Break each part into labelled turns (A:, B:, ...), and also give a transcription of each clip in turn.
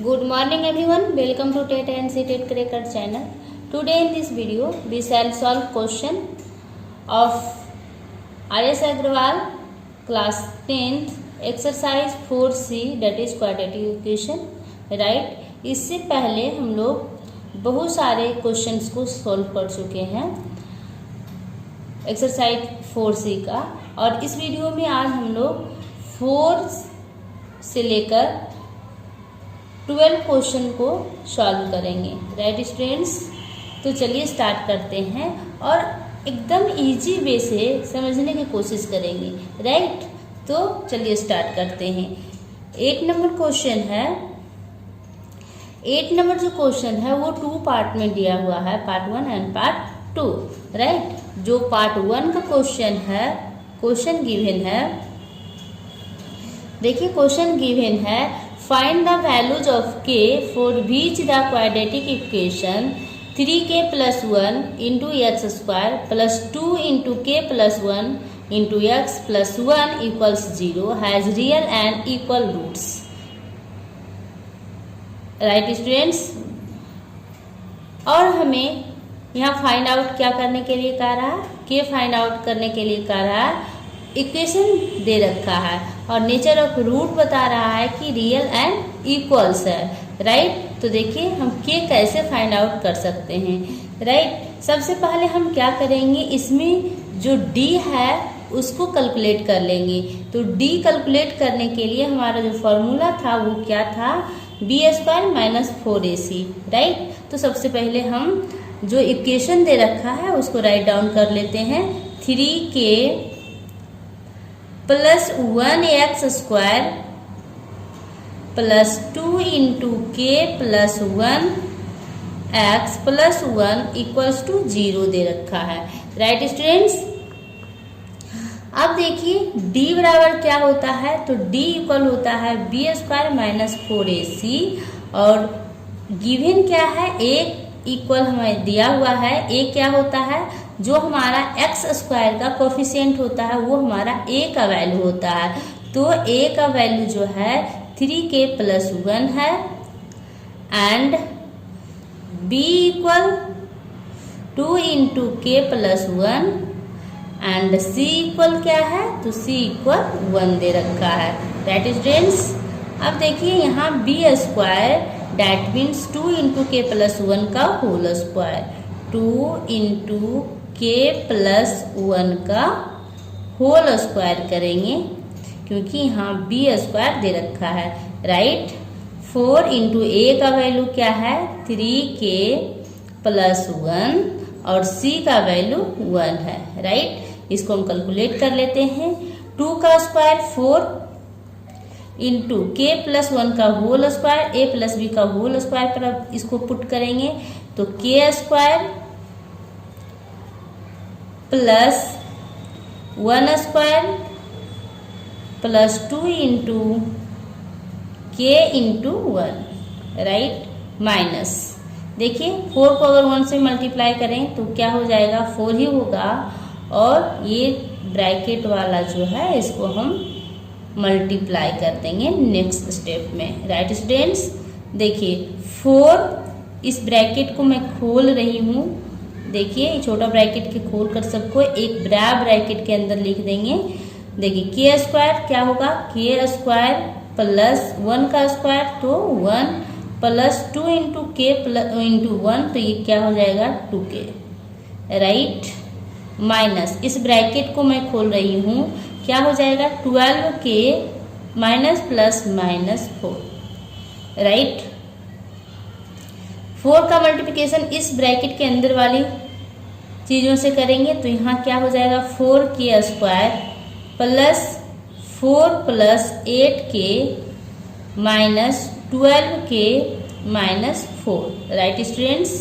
A: Good morning everyone, welcome to TET and CTET Cracker channel. Today in this video we shall solve question of RS Agrawal class 10th exercise 4C that is quadratic equation, right? इससे पहले हम लोग बहुत सारे questions को solve कर चुके हैं एक्सरसाइज 4C का, और इस वीडियो में आज हम लोग 4 से लेकर 12 क्वेश्चन को सॉल्व करेंगे, राइट स्टूडेंट्स। तो चलिए स्टार्ट करते हैं और एकदम इजी वे से समझने की कोशिश करेंगे, राइट। तो चलिए स्टार्ट करते हैं। 8 नंबर क्वेश्चन है। 8 नंबर जो क्वेश्चन है वो 2 पार्ट में दिया हुआ है, पार्ट 1 एंड पार्ट 2, राइट। जो पार्ट 1 का क्वेश्चन है, क्वेश्चन गिवन है, देखिए क्वेश्चन गिवन है, find the values of k for which the quadratic equation 3k + 1 into x square plus 2 into k + 1 into x plus 1 equals 0 has real and equal roots, right students. और हमें यहाँ find out क्या करने के लिए कह रहा है, k फाइंड आउट करने के लिए कह रहा है। इक्वेशन दे रखा है और नेचर ऑफ रूट बता रहा है कि रियल एंड इक्वल्स है, राइट। तो देखिए हम k कैसे फाइंड आउट कर सकते हैं, राइट। सबसे पहले हम क्या करेंगे, इसमें जो d है उसको कैलकुलेट कर लेंगे। तो d कैलकुलेट करने के लिए हमारा जो फॉर्मूला था वो क्या था, b² - 4ac, राइट। तो सबसे पहले हम जो इक्वेशन दे रखा है उसको राइट डाउन कर लेते हैं। 3k + 1x² plus 2 into k + 1x plus 1 equals to 0 दे रखा है, राइट स्टूडेंट्स। अब देखिए d बराबर क्या होता है, तो d इक्वल होता है b² - 4ac, और गिवन क्या है, a इक्वल हमें दिया हुआ है। a क्या होता है, जो हमारा x² का कोफिशिएंट होता है वो हमारा a का वैल्यू होता है। तो a का वैल्यू जो है 3k + 1 है, and b equal 2 into k + 1 and c equal क्या है, तो c इक्वल 1 दे रखा है, राइट स्टूडेंट्स। अब देखिए यहाँ b² that means 2 into k + 1 का होल स्क्वायर, 2 इंटू k + 1 का होल स्क्वायर करेंगे क्योंकि यहाँ b² दे रखा है, राइट। 4 इंटू a का वैल्यू क्या है, 3k + 1 और c का वैल्यू 1 है, राइट। इसको हम कैलकुलेट कर लेते हैं। 2 का स्क्वायर 4 इंटू k + 1 का होल स्क्वायर, a + b का होल स्क्वायर पर इसको पुट करेंगे तो k² plus 1² plus 2 into k into 1, right, minus. देखिए 4 को अगर 1 से मल्टीप्लाई करें तो क्या हो जाएगा, 4 ही होगा, और ये ब्रैकेट वाला जो है इसको हम मल्टीप्लाई कर देंगे नेक्स्ट स्टेप में, राइट स्टूडेंट्स। देखिए 4, इस ब्रैकेट को मैं खोल रही हूँ, देखिए छोटा ब्रैकेट के खोल कर सबको एक बड़ा ब्रैकेट के अंदर लिख देंगे। देखिए k² क्या होगा, k² प्लस 1 का स्क्वायर तो 1 प्लस 2 इंटू k इंटू 1 तो ये क्या हो जाएगा 2k, राइट, माइनस इस ब्रैकेट को मैं खोल रही हूँ, क्या हो जाएगा 12k minus plus minus 4, right. 4 का मल्टीप्लिकेशन इस ब्रैकेट के अंदर वाली चीज़ों से करेंगे तो यहाँ क्या हो जाएगा 4k² plus 4 plus 8k minus 12k minus 4, right students.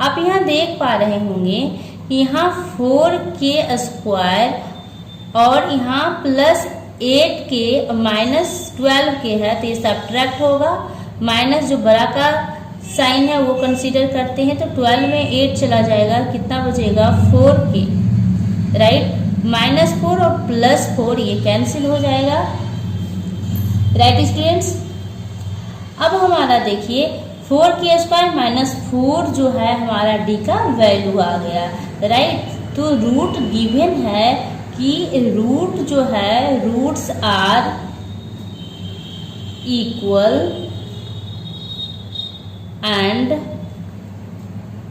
A: आप यहाँ देख पा रहे होंगे यहाँ 4k² और यहाँ प्लस 8k माइनस 12k है तो ये सब्ट्रैक्ट होगा, माइनस जो बड़ा का साइन है वो कंसीडर करते हैं तो 12 में 8 चला जाएगा, कितना बचेगा 4k, राइट। -4 और +4 ये कैंसिल हो जाएगा, राइट स्टूडेंट्स। अब हमारा देखिए 4k² माइनस 4 जो है हमारा डी का वैल्यू आ गया, राइट। तो रूट गिवन है कि रूट जो है roots are equal and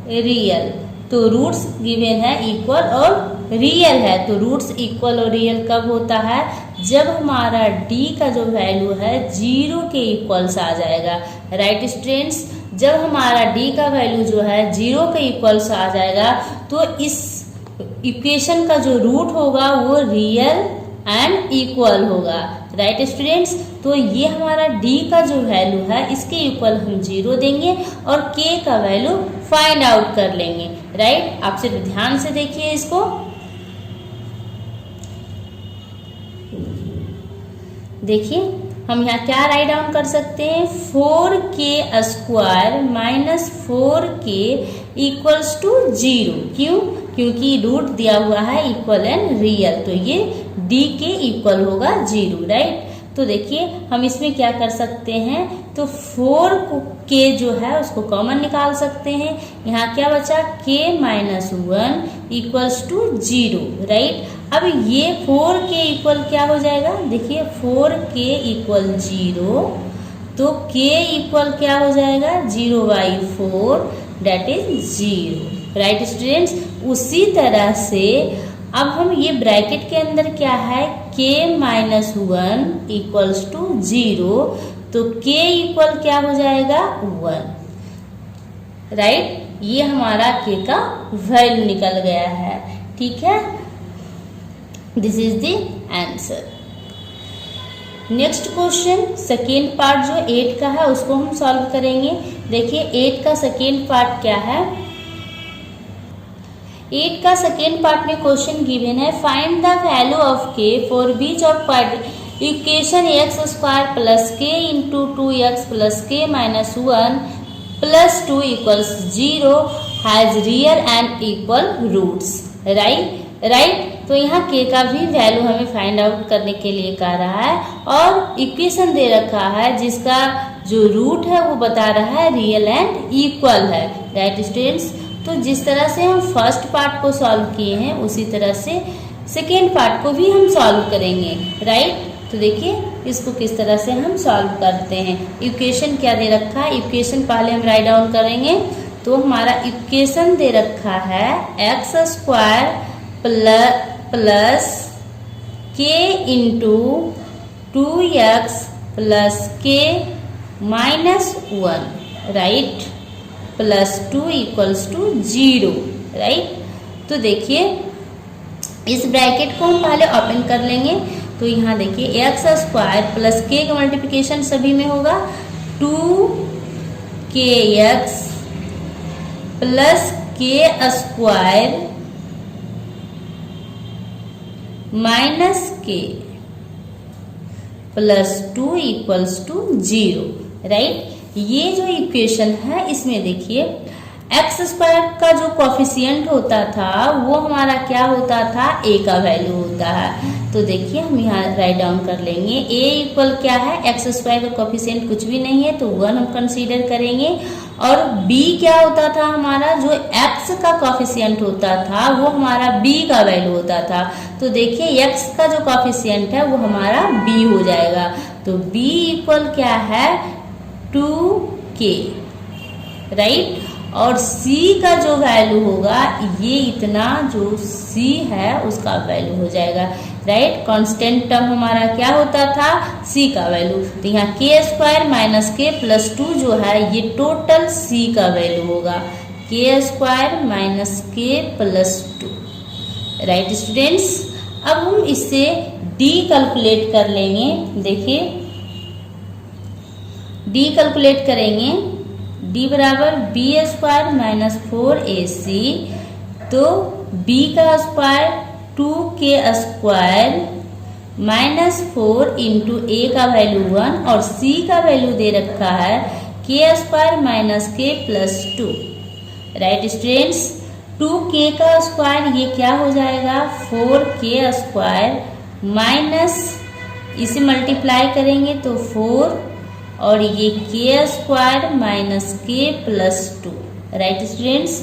A: real. तो रूट्स गिवन है इक्वल और रियल है। तो रूट्स इक्वल और रियल कब होता है? जब हमारा d का जो वैल्यू है 0 के इक्वल्स आ जाएगा, राइट स्टूडेंट्स। जब हमारा d का वैल्यू जो है 0 के इक्वल्स आ जाएगा तो इस इक्वेशन का जो रूट होगा वो रियल एंड इक्वल होगा, राइट स्टूडेंट्स। तो ये हमारा d का जो वैल्यू है इसके इक्वल हम 0 देंगे और k का वैल्यू फाइंड आउट कर लेंगे, राइट। आप सिर्फ ध्यान से देखिए इसको। देखिए हम यहाँ क्या राइट डाउन कर सकते हैं, 4k² minus 4k equals to 0। क्यों? क्योंकि रूट दिया हुआ है इक्वल एंड रियल, तो ये d के इक्वल होगा 0, राइट। तो देखिए हम इसमें क्या कर सकते हैं, तो 4k जो है उसको कॉमन निकाल सकते हैं। यहाँ क्या बचा, k minus 1 equals to 0, right. अब ये 4k इक्वल क्या हो जाएगा, देखिए 4k इक्वल 0, तो k इक्वल क्या हो जाएगा 0/4 डेट इज 0, राइट स्टूडेंट्स। उसी तरह से अब हम ये ब्रैकेट के अंदर क्या है, k माइनस 1 इक्वल्स टू 0, तो k इक्वल क्या हो जाएगा 1, राइट। ये हमारा k का वैल्यू निकल गया है, ठीक है। This is the answer. Next question second part जो 8 का है उसको हम सॉल्व करेंगे। देखिए 8 का सेकेंड पार्ट क्या है, 8 का सेकेंड पार्ट में क्वेश्चन गिवन है, find the value of k for which of equation x² plus k into 2x plus k minus 1 plus 2 equals 0 has real and equal roots, right. तो यहाँ k का भी value हमें find out करने के लिए कह रहा है और इक्वेशन दे रखा है जिसका जो रूट है वो बता रहा है रियल एंड इक्वल है, राइट स्टूडेंट्स। तो जिस तरह से हम फर्स्ट पार्ट को सॉल्व किए हैं उसी तरह से सेकेंड पार्ट को भी हम सॉल्व करेंगे, राइट। तो देखिए इसको किस तरह से हम सॉल्व करते हैं। इक्वेशन क्या दे रखा है, इक्वेशन पहले हम राइट डाउन करेंगे। तो हमारा इक्वेशन दे रखा है x² plus k into 2x plus k minus 1, right, plus 2 equals to 0, right. तो देखिए इस ब्रैकेट को हम पहले ओपन कर लेंगे। तो यहाँ देखिए x² प्लस k का मल्टीप्लिकेशन सभी में होगा 2kx plus k² minus k plus 2 equals to 0, right. ये जो इक्वेशन है इसमें देखिए x² का जो कॉफिशिएंट होता था वो हमारा क्या होता था, a का वैल्यू होता है। तो देखिए हम यहाँ राइट डाउन कर लेंगे, a इक्वल क्या है, x² का कॉफिशिएंट कुछ भी नहीं है तो 1 हम कंसीडर करेंगे। और b क्या होता था हमारा, जो x का कॉफिशिएंट होता था वो हमारा b का वैल्यू होता था। तो देखिए x का जो कॉफिशिएंट है वो हमारा b हो जाएगा। तो b इक्वल क्या है 2k, राइट। और c का जो वैल्यू होगा ये इतना जो c है उसका वैल्यू हो जाएगा, राइट। कांस्टेंट टर्म हमारा क्या होता था, c का वैल्यू। तो यहाँ k² माइनस k प्लस 2 जो है ये टोटल c का वैल्यू होगा, k² minus k plus 2, right students. अब हम इससे d कैलकुलेट कर लेंगे। देखिए d कैलकुलेट करेंगे, d बराबर b² माइनस 4ac, तो b का square 2k² minus 4 into a का वैल्यू 1 और c का वैल्यू दे रखा है k² minus k plus 2, right students. 2k का स्क्वायर ये क्या हो जाएगा 4k² माइनस इसे मल्टीप्लाई करेंगे तो 4 और ये के स्क्वायर माइनस के प्लस 2। राइट स्टूडेंट्स,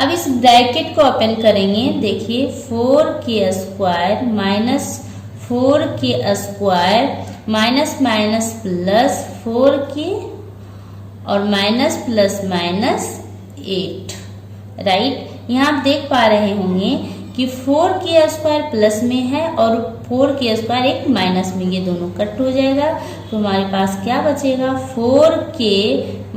A: अब इस ब्रैकेट को ओपन करेंगे। देखिए 4k square minus 4k square minus minus plus 4k और माइनस प्लस माइनस 8। राइट, यहाँ आप देख पा रहे होंगे कि 4k स्क्वायर प्लस में है और 4k स्क्वायर एक माइनस में, ये दोनों कट हो जाएगा तो हमारे पास क्या बचेगा 4k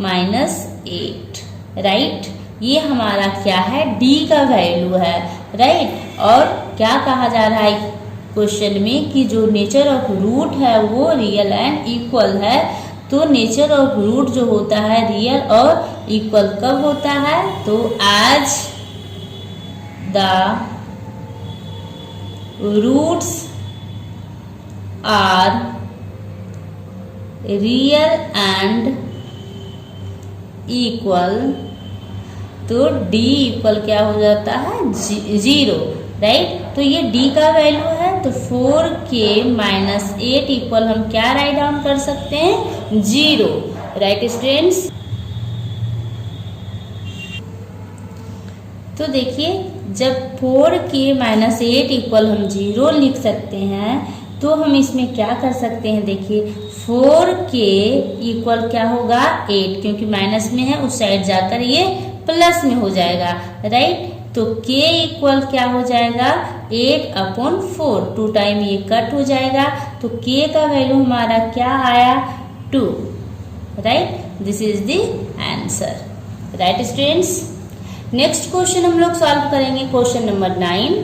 A: माइनस 8। राइट, ये हमारा क्या है d का वैल्यू है। राइट, और क्या कहा जा रहा है क्वेश्चन में कि जो नेचर ऑफ रूट है वो रियल एंड इक्वल है। तो नेचर ऑफ रूट जो होता है रियल और इक्वल कब होता है, तो as the roots are real and equal, तो d इक्वल क्या हो जाता है 0। राइट, तो ये d का वैल्यू है तो 4k माइनस 8 इक्वल हम क्या राइट डाउन कर सकते हैं 0। राइट स्टूडेंट्स, तो देखिए जब 4k माइनस 8 इक्वल हम 0 लिख सकते हैं तो हम इसमें क्या कर सकते हैं। देखिए 4k इक्वल क्या होगा 8, क्योंकि माइनस में है उस साइड जाकर ये प्लस में हो जाएगा। राइट, तो k इक्वल क्या हो जाएगा 8/4, 2 टाइम ये कट हो जाएगा तो k का वैल्यू हमारा क्या आया 2। Right, this is the answer. Right students, next question हम लोग सॉल्व करेंगे क्वेश्चन नंबर 9।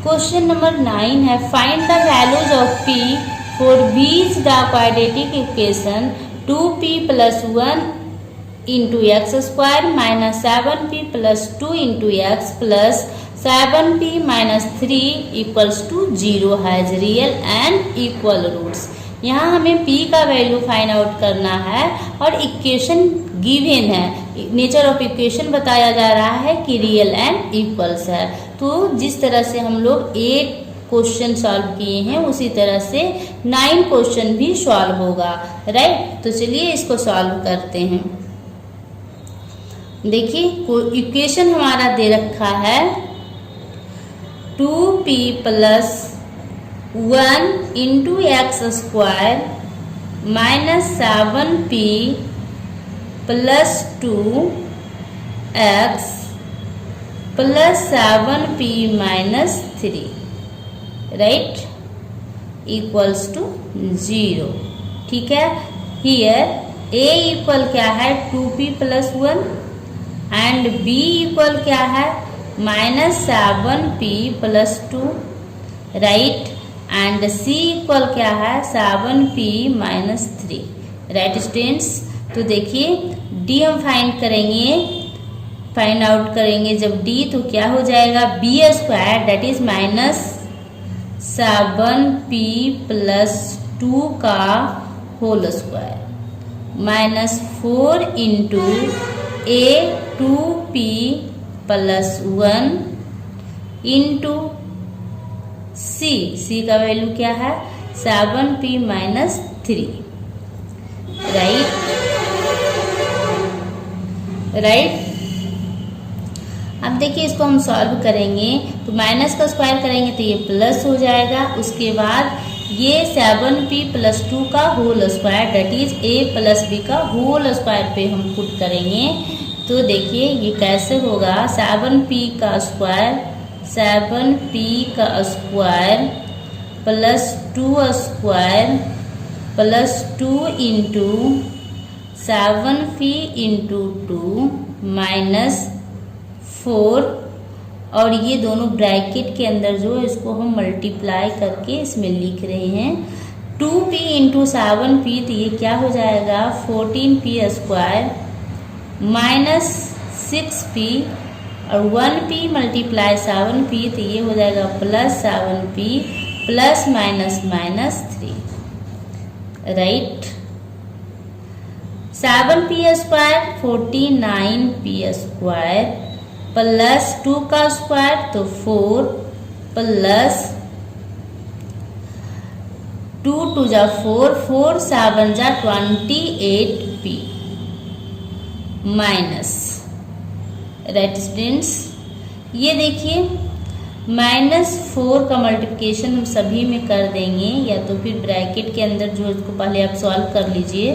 A: क्वेश्चन नंबर 9 है find the values of p for बीज the quadratic equation 2p + 1 into x square minus 7p plus 2 into x plus 7p minus 3 equals to 0 has real and equal roots। यहाँ हमें p का value find out करना है और equation given है, nature of equation बताया जा रहा है कि रियल एंड इक्वल्स है। तो जिस तरह से हम लोग 8 क्वेश्चन सॉल्व किए हैं उसी तरह से 9 क्वेश्चन भी सॉल्व होगा। राइट, तो चलिए इसको सॉल्व करते हैं। देखिए इक्वेशन हमारा दे रखा है 2p + 1 into x square minus 7p plus 2x plus 7p minus 3 right equals to 0। ठीक है, here a इक्वल क्या है 2p + 1 एंड b इक्वल क्या है -7p + 2 right, and c equal क्या है 7p - 3। राइट स्टूडेंट्स, तो देखिए d हम फाइंड आउट करेंगे जब d तो क्या हो जाएगा b² दैट इज -7p + 2 का whole square -4 into a 2p + 1 into c का वैल्यू क्या है 7p - 3 राइट। अब देखिए इसको हम सॉल्व करेंगे तो माइनस का स्क्वायर करेंगे तो ये प्लस हो जाएगा। उसके बाद ये 7p + 2 का whole square that is a + b का होल स्क्वायर पे हम पुट करेंगे। तो देखिए ये कैसे होगा 7p का square plus 2 square plus 2 into 7p into 2 -4 और ये दोनों ब्रैकेट के अंदर जो है इसको हम मल्टीप्लाई करके इसमें लिख रहे हैं 2p इंटू 7p तो ये क्या हो जाएगा 14p² -6p और 1p मल्टीप्लाई 7p तो ये हो जाएगा +7p ± -3 right. 7p² 49p² plus 2 का स्क्वायर तो 4 प्लस 2 2 जा 4, 4 7 जा 28p माइनस, राइट स्टूडेंट्स। ये देखिए -4 का मल्टीप्लिकेशन हम सभी में कर देंगे, या तो फिर ब्रैकेट के अंदर जो इसको पहले आप सॉल्व कर लीजिए।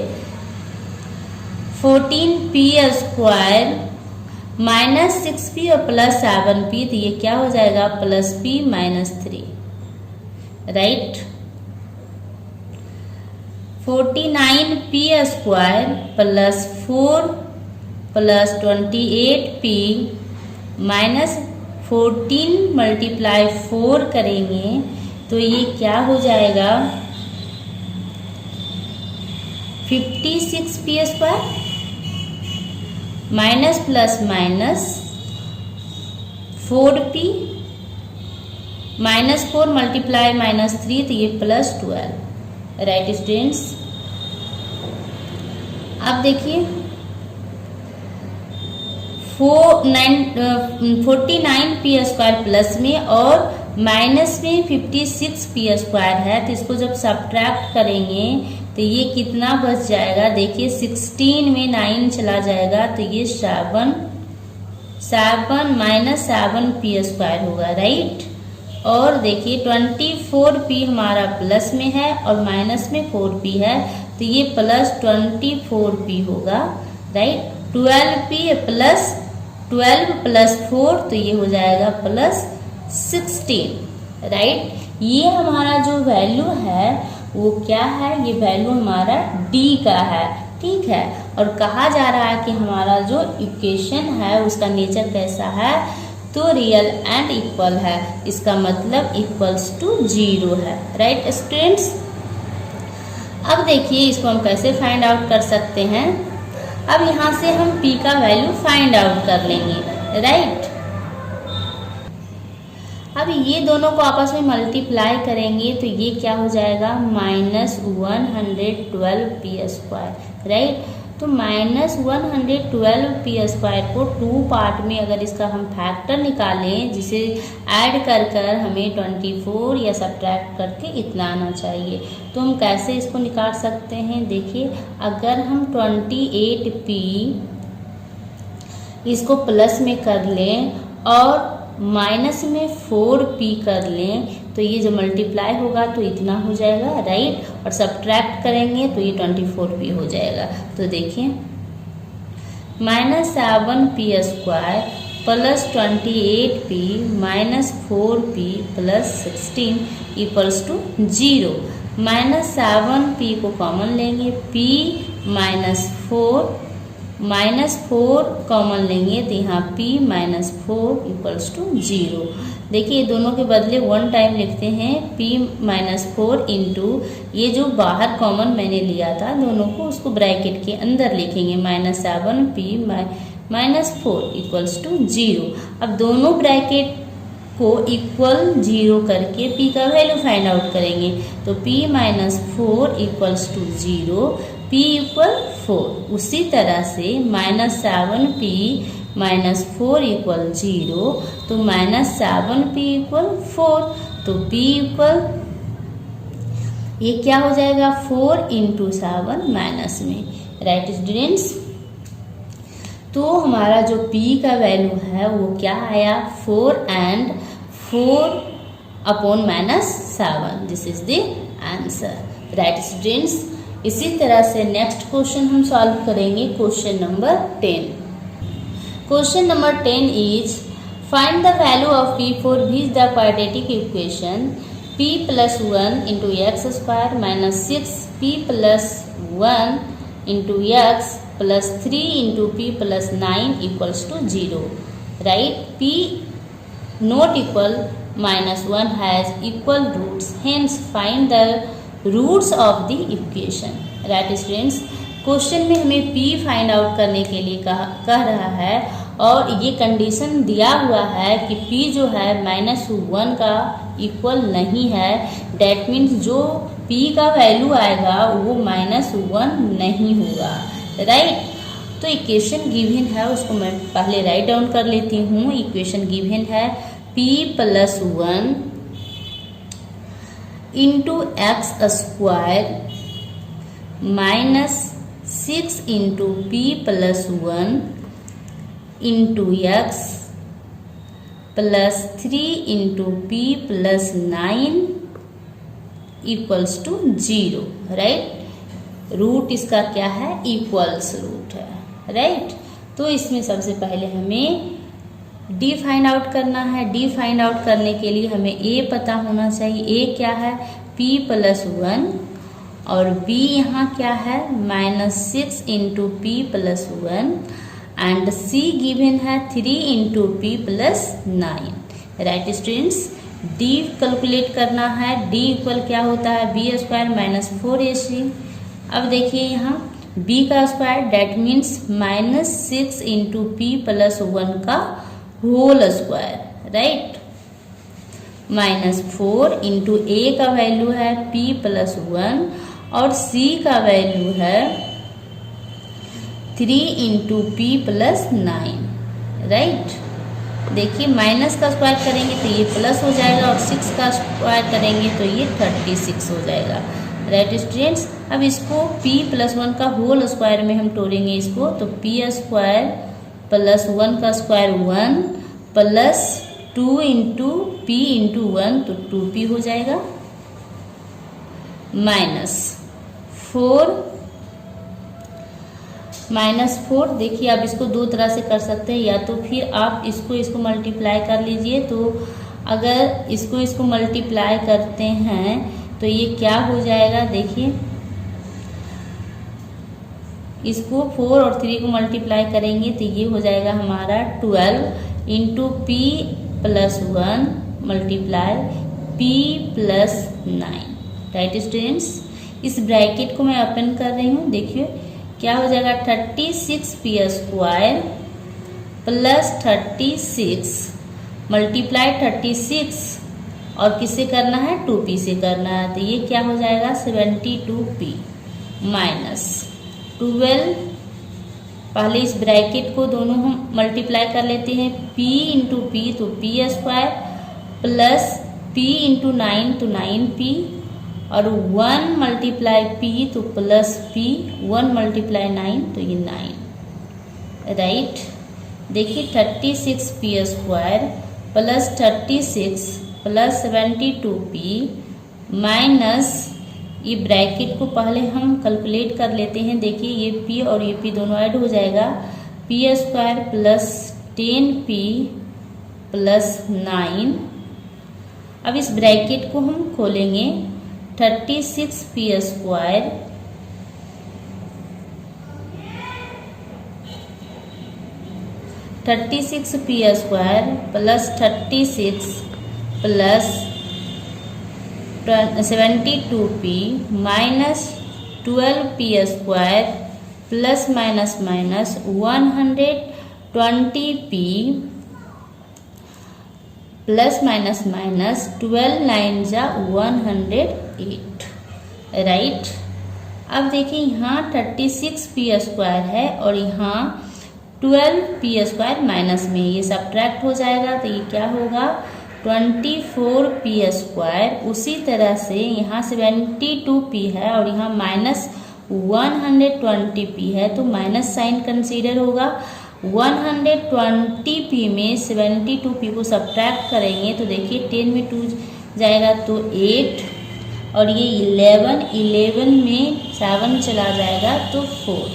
A: 14p स्क्वायर माइनस 6p और प्लस 7p, तो ये क्या हो जाएगा +p -3, right. 49p square plus 4 plus 28p minus 14 multiply 4 करेंगे तो ये क्या हो जाएगा 56p square minus plus minus 4p -4 multiply -3, तो ये +12, राइट स्टूडेंट्स। अब देखिए 49p स्क्वायर प्लस में और माइनस में 56p स्क्वायर है, तो इसको जब सब्ट्रैक्ट करेंगे तो ये कितना बच जाएगा, देखिए 16 में 9 चला जाएगा, तो ये 7 माइनस 7p स्क्वायर होगा, राइट। और देखिए 24p हमारा प्लस में है और माइनस में 4p है, तो ये +24p होगा, राइट। 12p प्लस 12 प्लस 4, तो ये हो जाएगा +16, राइट। ये हमारा जो वैल्यू है वो क्या है, ये वैल्यू हमारा d का है, ठीक है। और कहा जा रहा है कि हमारा जो इक्वेशन है उसका नेचर कैसा है, तो रियल एंड इक्वल है, इसका मतलब =0 है, राइट स्टूडेंट्स। अब देखिए इसको हम कैसे फाइंड आउट कर सकते हैं। अब यहाँ से हम p का वैल्यू फाइंड आउट कर लेंगे, राइट। अब ये दोनों को आपस में मल्टीप्लाई करेंगे तो ये क्या हो जाएगा -112p स्क्वायर, राइट। तो -112p स्क्वायर को 2 पार्ट में अगर इसका हम फैक्टर निकालें, जिसे ऐड कर कर हमें 24 या सब्ट्रैक्ट करके इतना आना चाहिए, तो हम कैसे इसको निकाल सकते हैं। देखिए अगर हम 28p इसको प्लस में कर लें और माइनस में 4p कर लें, तो ये जो मल्टीप्लाई होगा तो इतना हो जाएगा, राइट। और सब्ट्रैक्ट करेंगे तो ये 24p हो जाएगा। तो देखिए -7p square plus 28p minus 4p plus 16 = 0। -7p को कॉमन लेंगे, p -4 कॉमन लेंगे तो यहाँ p -4 = 0। देखिए दोनों के बदले 1 टाइम लिखते हैं, p -4 इंटू ये जो बाहर कॉमन मैंने लिया था दोनों को, उसको ब्रैकेट के अंदर लिखेंगे -7p -4 = 0। अब दोनों ब्रैकेट को इक्वल 0 करके p का वैल्यू फाइंड आउट करेंगे, तो p -4 = 0, p = 4। उसी तरह से -7p -4 = 0, तो -7p = 4, तो p ये क्या हो जाएगा 4 × 7 माइनस में, राइट स्टूडेंट्स। तो हमारा जो p का वैल्यू है वो क्या आया 4 and 4 upon -7, this is the answer, right students. इसी तरह से नेक्स्ट क्वेश्चन हम सॉल्व करेंगे, question number 10। Question number 10 is find the value of p for which the quadratic equation p + 1 × x² - 6p + 1 × x + 3 × p + 9 = 0, right? p not equal -1 has equal roots, hence find the roots of the equation, right students. Question में हमें p find out करने के लिए कह रहा है और ये कंडीशन दिया हुआ है कि p जो है -1 का इक्वल नहीं है, डैट मीन्स जो p का वैल्यू आएगा वो -1 नहीं होगा, राइट। तो इक्वेशन गिवन है उसको मैं पहले राइट डाउन कर लेती हूँ। इक्वेशन गिवन है p + 1 into x square minus 6 into p plus 1 into x plus 3 into p plus 9 equals to 0, right. Root इसका क्या है, इक्वल्स रूट है, राइट। तो इसमें सबसे पहले हमें डी फाइंड आउट करना है। डी फाइंड आउट करने के लिए हमें ए पता होना चाहिए। ए क्या है, p प्लस 1 और b यहाँ क्या है -6 into p plus 1 and c given है 3 into p plus 9, right students. d calculate करना है। d इक्वल क्या होता है, b स्क्वायर माइनस 4ac। अब देखिए यहाँ b का square that means -6 into p plus 1 का whole square, right. -4 into a का वैल्यू है p प्लस 1 और c का वैल्यू है 3 इंटू पी प्लस 9, राइट। देखिए माइनस का स्क्वायर करेंगे तो ये प्लस हो जाएगा और 6 का स्क्वायर करेंगे तो ये 36 हो जाएगा, राइट स्टूडेंट्स। अब इसको p प्लस 1 का होल स्क्वायर में हम तोड़ेंगे इसको, तो p स्क्वायर प्लस 1 का square 1 plus 2 into P into 1 तो 2p हो जाएगा, -4 देखिए आप इसको दो तरह से कर सकते हैं, या तो फिर आप इसको मल्टीप्लाई कर लीजिए। तो अगर इसको मल्टीप्लाई करते हैं तो ये क्या हो जाएगा, देखिए इसको 4 और 3 को मल्टीप्लाई करेंगे तो ये हो जाएगा हमारा 12 into p plus 1 multiply P plus 9, right students. इस ब्रैकेट को मैं ओपन कर रही हूँ, देखिए क्या हो जाएगा 36p स्क्वायर प्लस 36 मल्टीप्लाई 36 और किससे करना है, 2p से करना है, तो ये क्या हो जाएगा 72p माइनस 12। पहले इस ब्रैकेट को दोनों हम मल्टीप्लाई कर लेते हैं, p इंटू पी तो p square plus p into 9 तो 9p और 1 मल्टीप्लाई p तो प्लस p, 1 मल्टीप्लाई 9 तो ये 9, राइट। देखिए 36p square plus 36 plus 72p minus ये ब्रैकेट को पहले हम कैलकुलेट कर लेते हैं। देखिए ये p और ये p दोनों ऐड हो जाएगा, p square plus 10p plus 9। अब इस ब्रैकेट को हम खोलेंगे, 36p square plus 36 plus 72p minus 12p square plus minus 120p plus minus 12 9 जा 108, राइट। अब देखिए यहाँ 36p स्क्वायर है और यहाँ 12p स्क्वायर माइनस में ये सब्ट्रैक्ट हो जाएगा तो ये क्या होगा 24p स्क्वायर। उसी तरह से यहाँ 72p है और यहाँ माइनस 120p है तो माइनस साइन कंसीडर होगा। 120p में 72p को सब्ट्रैक्ट करेंगे तो देखिए 10 में 2 जाएगा तो 8 और ये 11 में 7 चला जाएगा तो 4,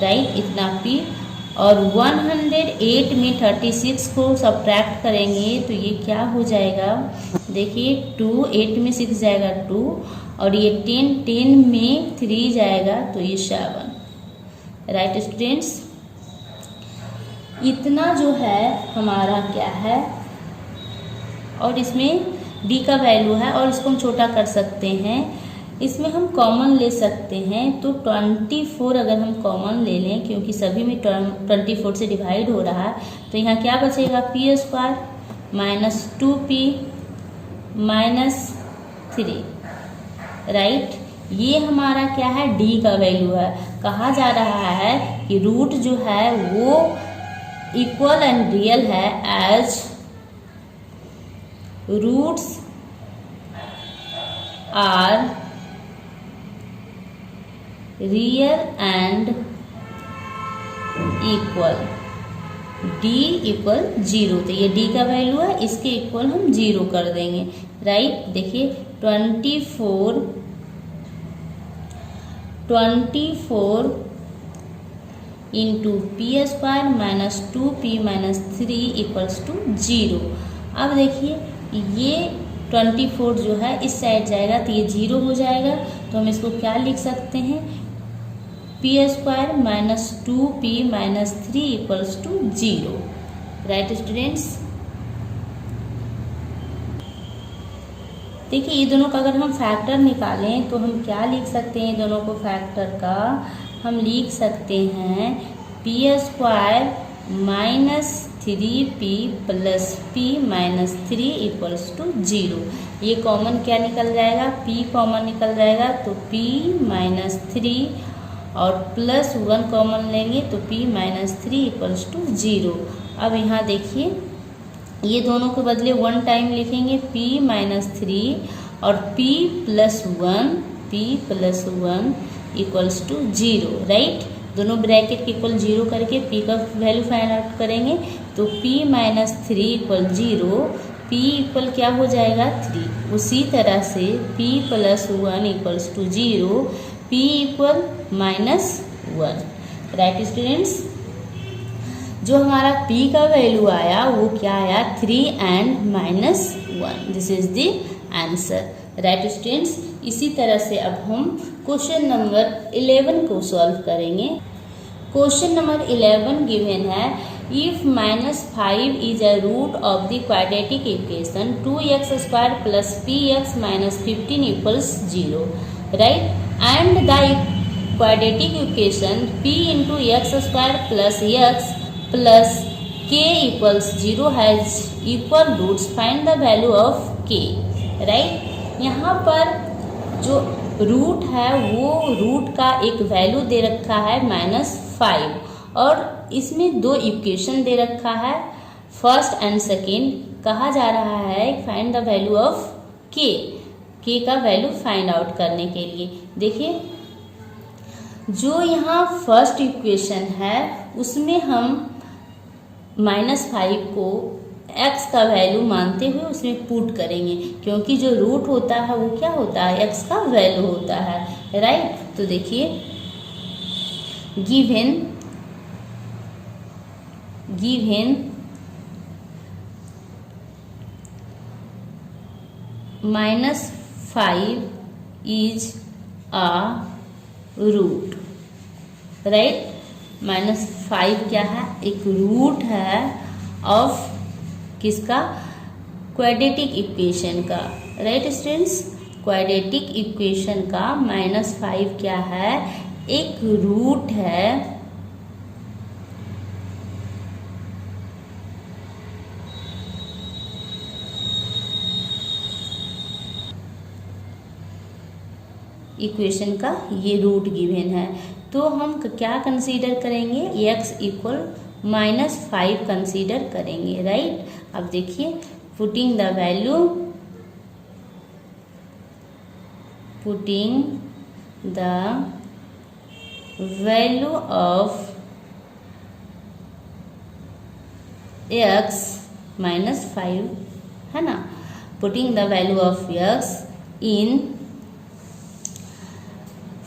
A: राइट, इतना p। और 108 में 36 को सब्ट्रैक्ट करेंगे तो ये क्या हो जाएगा, देखिए 2, 8 में 6 जाएगा 2 और ये 10 में 3 जाएगा तो ये 7, राइट स्टूडेंट्स। इतना जो है हमारा क्या है और इसमें d का वैल्यू है और इसको हम छोटा कर सकते हैं। इसमें हम कॉमन ले सकते हैं तो 24 अगर हम कॉमन ले लें क्योंकि सभी में 24 से डिवाइड हो रहा है तो यहाँ क्या बचेगा p square minus 2p minus 3, right. ये हमारा क्या है d का वैल्यू है। कहा जा रहा है कि रूट जो है वो इक्वल एंड रियल है as roots are real and equal, D equal 0। तो ये डी का वैल्यू है, इसके इक्वल हम 0 कर देंगे, राइट। देखिए 24 into p square minus 2p minus 3 equals to 0। अब देखिए ये 24 जो है इस साइड जाएगा तो ये 0 हो जाएगा, तो हम इसको क्या लिख सकते हैं, p square minus 2p minus 3 equals to 0, right students. देखिए ये दोनों का अगर हम फैक्टर निकालें तो हम क्या लिख सकते हैं, दोनों को फैक्टर का हम लिख सकते हैं p square minus 3p plus p minus 3 equals to 0। ये कॉमन क्या निकल जाएगा, p कॉमन निकल जाएगा तो p माइनस 3 और प्लस 1 कॉमन लेंगे तो p माइनस 3 इक्वल्स टू 0। अब यहाँ देखिए ये दोनों के बदले 1 टाइम लिखेंगे p माइनस 3 और p plus 1 equals to 0, right. दोनों ब्रैकेट के इक्वल 0 करके p का वैल्यू फाइंड आउट करेंगे तो p minus 3 equal 0, p equal क्या हो जाएगा 3। उसी तरह से p plus 1 equals to 0, p equal minus 1, right students. जो हमारा p का वैल्यू आया वो क्या आया 3 and minus 1, this is the answer, right students. इसी तरह से अब हम क्वेश्चन नंबर 11 को सॉल्व करेंगे। क्वेश्चन नंबर 11 गिवन है if minus 5 is a root of the quadratic equation 2x square plus px minus 15 equals 0, right. And the quadratic equation p into x square plus x plus k equals 0 has equal roots, find the value of k, right. यहाँ पर जो root है वो root का एक value दे रखा है -5 और इसमें दो इक्वेशन दे रखा है, फर्स्ट एंड सेकेंड। कहा जा रहा है फाइंड द वैल्यू ऑफ के का वैल्यू फाइंड आउट करने के लिए। देखिए जो यहाँ फर्स्ट इक्वेशन है उसमें हम -5 को x का वैल्यू मानते हुए उसमें पुट करेंगे, क्योंकि जो रूट होता है वो क्या होता है x का वैल्यू होता है, राइट। तो देखिए given -5 is a root, right. -5 क्या है, एक रूट है ऑफ किसका, क्वाड्रेटिक इक्वेशन का, राइट स्टूडेंट्स। क्वाड्रेटिक इक्वेशन का -5 क्या है, एक रूट है इक्वेशन का, ये रूट गिवन है। तो हम क्या कंसीडर करेंगे, x इक्वल -5 कंसीडर करेंगे, राइट। अब देखिए putting the value of x -5 है ना, putting the value of x in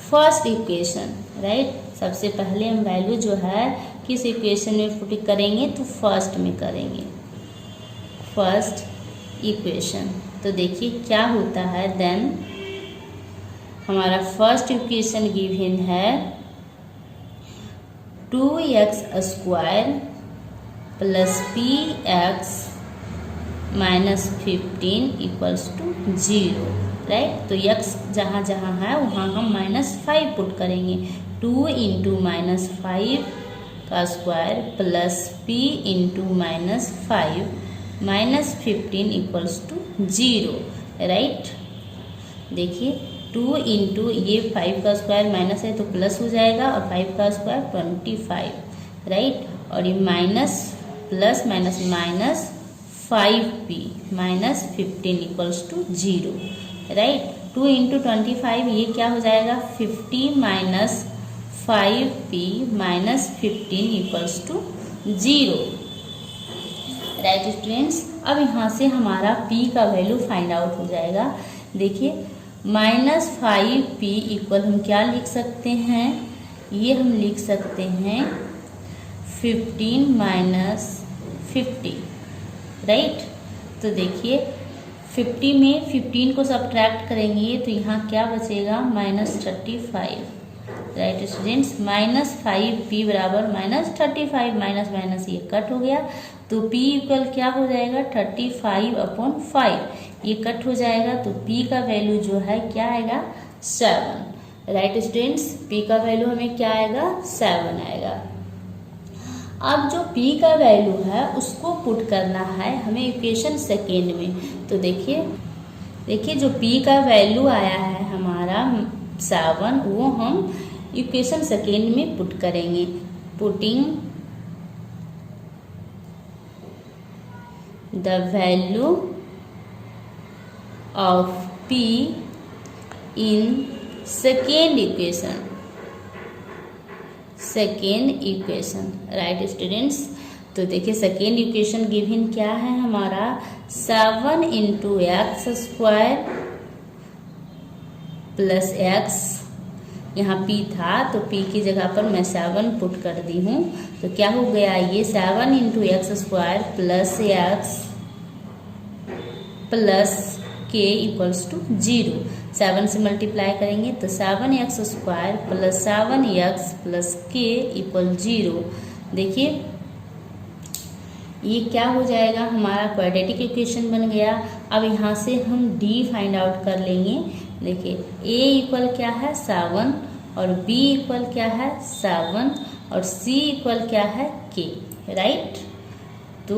A: first equation, right. सबसे पहले हम वैल्यू जो है किस इक्वेशन में पुट करेंगे, तो फर्स्ट में करेंगे, फर्स्ट इक्वेशन। तो देखिए क्या होता है, देन हमारा फर्स्ट इक्वेशन गिवन है 2x square plus px minus 15 equals to 0, right. तो x जहाँ जहाँ है वहाँ हम -5 पुट करेंगे, 2 इंटू -5 का square plus p into -5 minus 15 equals to 0, right. देखिए 2 इंटू ये 5 का स्क्वायर माइनस है तो प्लस हो जाएगा और 5 का स्क्वायर 25, राइट। और ये minus plus minus minus 5p minus 15 equals to 0, right. 2 into 25 ये क्या हो जाएगा 50 minus 5p minus 15 equals to 0। Right students, अब यहाँ से हमारा p का वैल्यू फाइंड आउट हो जाएगा। देखिए माइनस 5p इक्वल हम क्या लिख सकते हैं, ये हम लिख सकते हैं 15 माइनस 50, राइट। तो देखिए 50 में 15 को सब्ट्रैक्ट करेंगे तो यहाँ क्या बचेगा minus 35। Right students, minus 5p बराबर माइनस 35, माइनस माइनस ये कट हो गया तो p इक्वल क्या हो जाएगा 35/5, ये कट हो जाएगा तो p का वैल्यू जो है क्या आएगा 7। राइट स्टूडेंट्स, p का वैल्यू हमें क्या आएगा 7 आएगा। अब जो p का वैल्यू है उसको पुट करना है हमें इक्वेशन सेकेंड में। तो देखिए जो p का वैल्यू आया है हमारा 7 वो हम इक्वेशन सेकेंड में पुट करेंगे। Putting the value of p in second equation. Right students, तो देखिए सेकेंड इक्वेशन गिवन क्या है हमारा 7 into x square plus x, यहाँ p था तो p की जगह पर मैं 7 पुट कर दी हूँ तो क्या हो गया ये 7 into x square plus x plus के इक्वल्स टू 0। 7 से मल्टीप्लाई करेंगे तो 7x square plus 7x plus के इक्वल 0। देखिए ये क्या हो जाएगा हमारा क्वाड्रेटिक इक्वेशन बन गया। अब यहाँ से हम d फाइंड आउट कर लेंगे। देखिए a इक्वल क्या है 7 और b इक्वल क्या है 7 और c इक्वल क्या है k, राइट। तो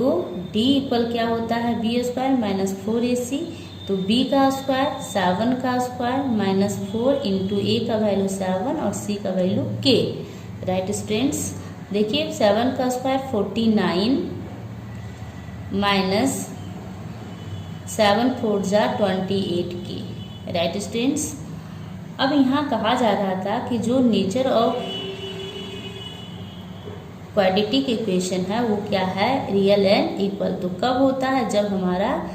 A: d इक्वल क्या होता है b स्क्वायर माइनस 4ac, तो b का स्क्वायर 7 का स्क्वायर माइनस 4 इंटू a का वैल्यू 7 और c का वैल्यू k। राइट स्टूडेंट्स, देखिए 7 का स्क्वायर 49 माइनस 7 4 जा 28k। राइट स्टूडेंट्स, अब यहाँ कहा जा रहा था कि जो नेचर ऑफ क्वाड्रेटिक इक्वेशन है वो क्या है रियल एंड इक्वल। तो कब होता है जब हमारा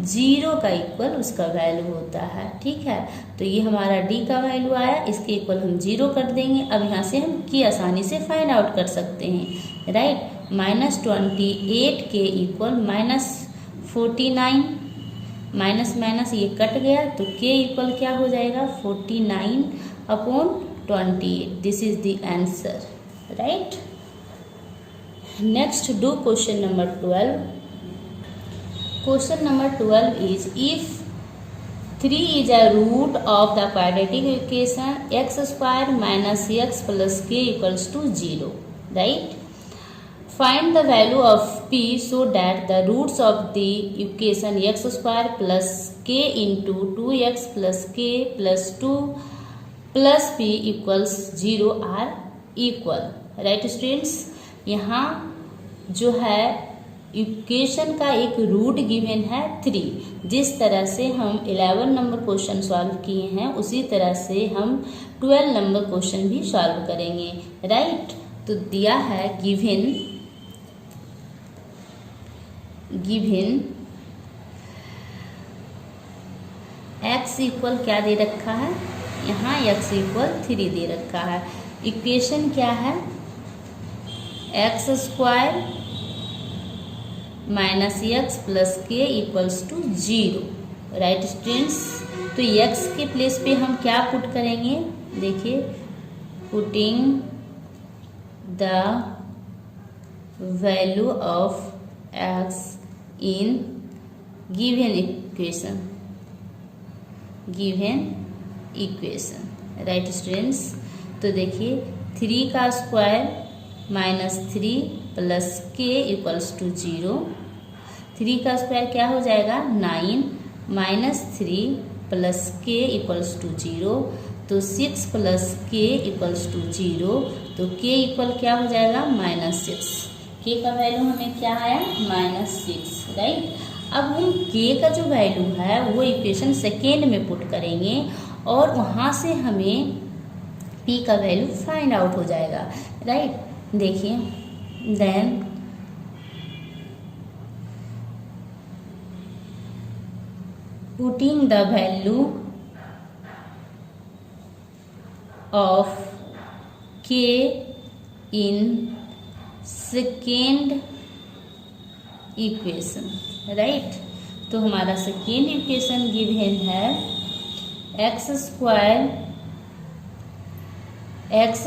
A: 0 का इक्वल उसका वैल्यू होता है, ठीक है। तो ये हमारा d का वैल्यू आया, इसके इक्वल हम 0 कर देंगे। अब यहाँ से हम की आसानी से फाइंड आउट कर सकते हैं, राइट। माइनस 28 के इक्वल माइनस 49, माइनस माइनस ये कट गया तो k इक्वल क्या हो जाएगा 49/28। This is the answer, right. Next do question number 12। Question number 12 is if 3 is a root of the quadratic equation x square minus x plus k equals to 0, right? Find the value of p so that the roots of the equation x square plus k into 2x plus k plus 2 plus p equals 0 are equal, right students? यहाँ जो है equation का एक root given है 3। जिस तरह से हम 11 नंबर क्वेश्चन सॉल्व किए हैं उसी तरह से हम 12 नंबर क्वेश्चन भी सॉल्व करेंगे, राइट। तो दिया है गिवन x इक्वल क्या दे रखा है, यहाँ x इक्वल 3 दे रखा है। इक्वेशन क्या है x square minus x plus के इक्वल्स टू 0, राइट स्टूडेंट्स। तो x के प्लेस पे हम क्या पुट करेंगे, देखिए putting the value of x in given equation, right students. तो देखिए 3 का स्क्वायर माइनस 3 प्लस के इक्वल्स टू 0। 3 का स्क्वायर क्या हो जाएगा 9 माइनस 3 प्लस के इक्वल्स टू 0। तो 6 प्लस के इक्वल्स टू 0, तो के इक्वल क्या हो जाएगा -6। के का वैल्यू हमें क्या आया -6, राइट। अब हम k का जो वैल्यू है वो इक्वेशन सेकेंड में पुट करेंगे और वहाँ से हमें p का वैल्यू फाइंड आउट हो जाएगा, राइट। देखिए, then putting the value of k in second equation, right. तो हमारा सेकेंड इक्वेशन गिवन है x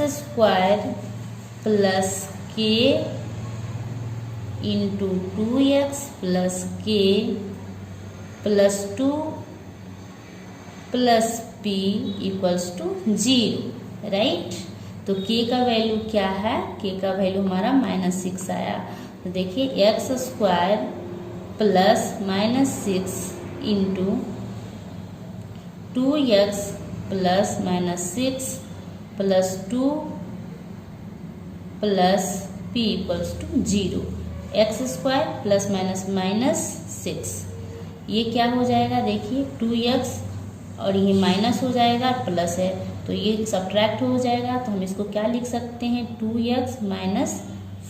A: square plus k into 2x plus k plus 2 plus p equals to 0, right. तो k का value क्या है, k का value हमारा -6 आया। तो देखिए x square plus -6 into 2x plus -6 plus 2 plus p equals to 0। X square plus -6, ये क्या हो जाएगा, देखिए 2x और ये माइनस हो जाएगा, प्लस है तो ये सब्ट्रैक्ट हो जाएगा। तो हम इसको क्या लिख सकते हैं, 2x -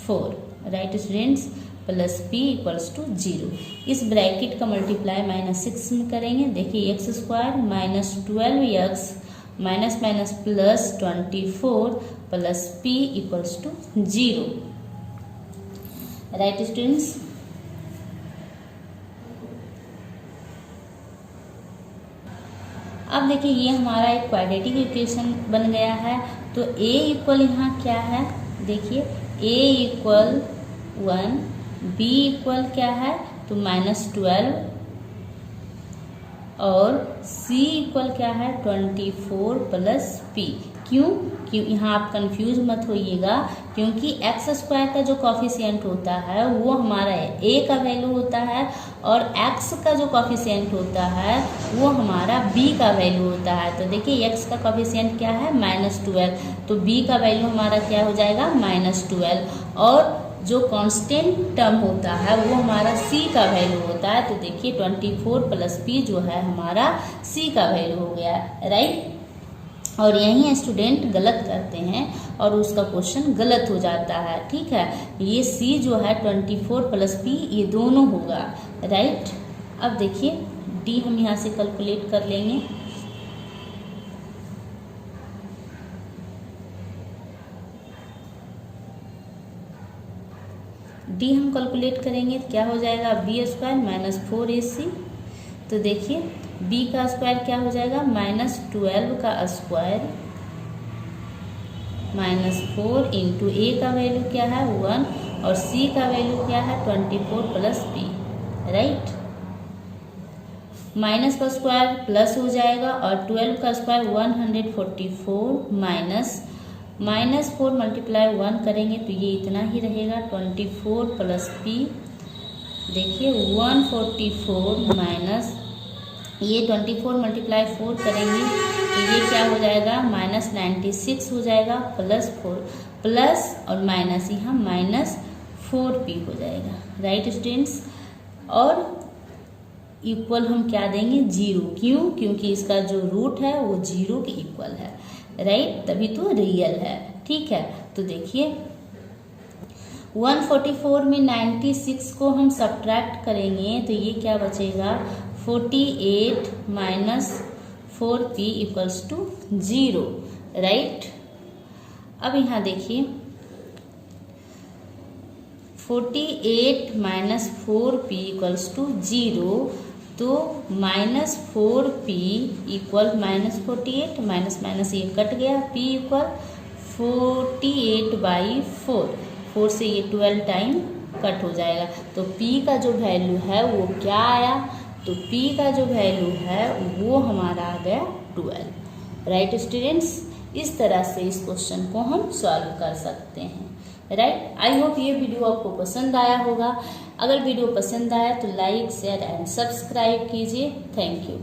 A: 4, right students, plus p equals to 0। इस ब्रैकेट का मल्टीप्लाई -6 में करेंगे। देखिए x square -12x minus minus plus 24 plus p equals to 0, right students. अब देखिए ये हमारा एक क्वाड्रेटिक इक्वेशन बन गया है। तो a इक्वल यहाँ क्या है, देखिए a इक्वल 1, b इक्वल क्या है तो -12 और c इक्वल क्या है 24 प्लस p। क्यों यहाँ आप कंफ्यूज मत होइएगा, क्योंकि एक्स स्क्वायर का जो कॉफिशिएंट होता है वो हमारा a का वैल्यू होता है और x का जो कॉफिशिएंट होता है वो हमारा b का वैल्यू होता है। तो देखिए x का कॉफिशिएंट क्या है -12, तो b का वैल्यू हमारा क्या हो जाएगा -12 और जो कांस्टेंट टर्म होता है वो हमारा c का वैल्यू होता है। तो देखिए 24 प्लस p जो है हमारा c का वैल्यू हो गया, राइट। और यही स्टूडेंट गलत करते हैं और उसका क्वेश्चन गलत हो जाता है, ठीक है। ये c जो है 24 प्लस p ये दोनों होगा, राइट। अब देखिए d हम यहाँ से कैलकुलेट कर लेंगे। d हम कैलकुलेट करेंगे क्या हो जाएगा, b स्क्वायर -4ac। तो देखिए b का स्क्वायर क्या हो जाएगा -12 का स्क्वायर -4 इंटू a का वैल्यू क्या है 1 और c का वैल्यू क्या है 24 प्लस p, राइट। माइनस का स्क्वायर प्लस हो जाएगा और 12 का स्क्वायर 144 माइनस 4 मल्टीप्लाई 1 करेंगे तो ये इतना ही रहेगा 24 प्लस p। देखिए 144 माइनस ये 24 मल्टीप्लाई 4 करेंगे तो ये क्या हो जाएगा -96 हो जाएगा प्लस 4 प्लस और माइनस यहाँ -4p हो जाएगा, राइट स्टूडेंट्स। और इक्वल हम क्या देंगे 0, क्यों, क्योंकि इसका जो रूट है वो 0 के इक्वल है, राइट, तभी तो रियल है, ठीक है। तो देखिए 144 में 96 को हम सब्ट्रैक्ट करेंगे तो ये क्या बचेगा 48 minus 4p equals to 0, right. अब यहाँ देखिए 48 माइनस 4p इक्वल्स टू 0, तो -4p इक्वल -48 माइनस ये कट गया, p इक्वल 48/4, 4 से ये 12 टाइम कट हो जाएगा। तो p का जो वैल्यू है वो क्या आया, तो p का जो वैल्यू है वो हमारा आ गया 12, राइट स्टूडेंट्स। इस तरह से इस क्वेश्चन को हम सॉल्व कर सकते हैं, राइट। आई होप ये वीडियो आपको पसंद आया होगा। अगर वीडियो पसंद आया तो लाइक शेयर एंड सब्सक्राइब कीजिए। Thank you.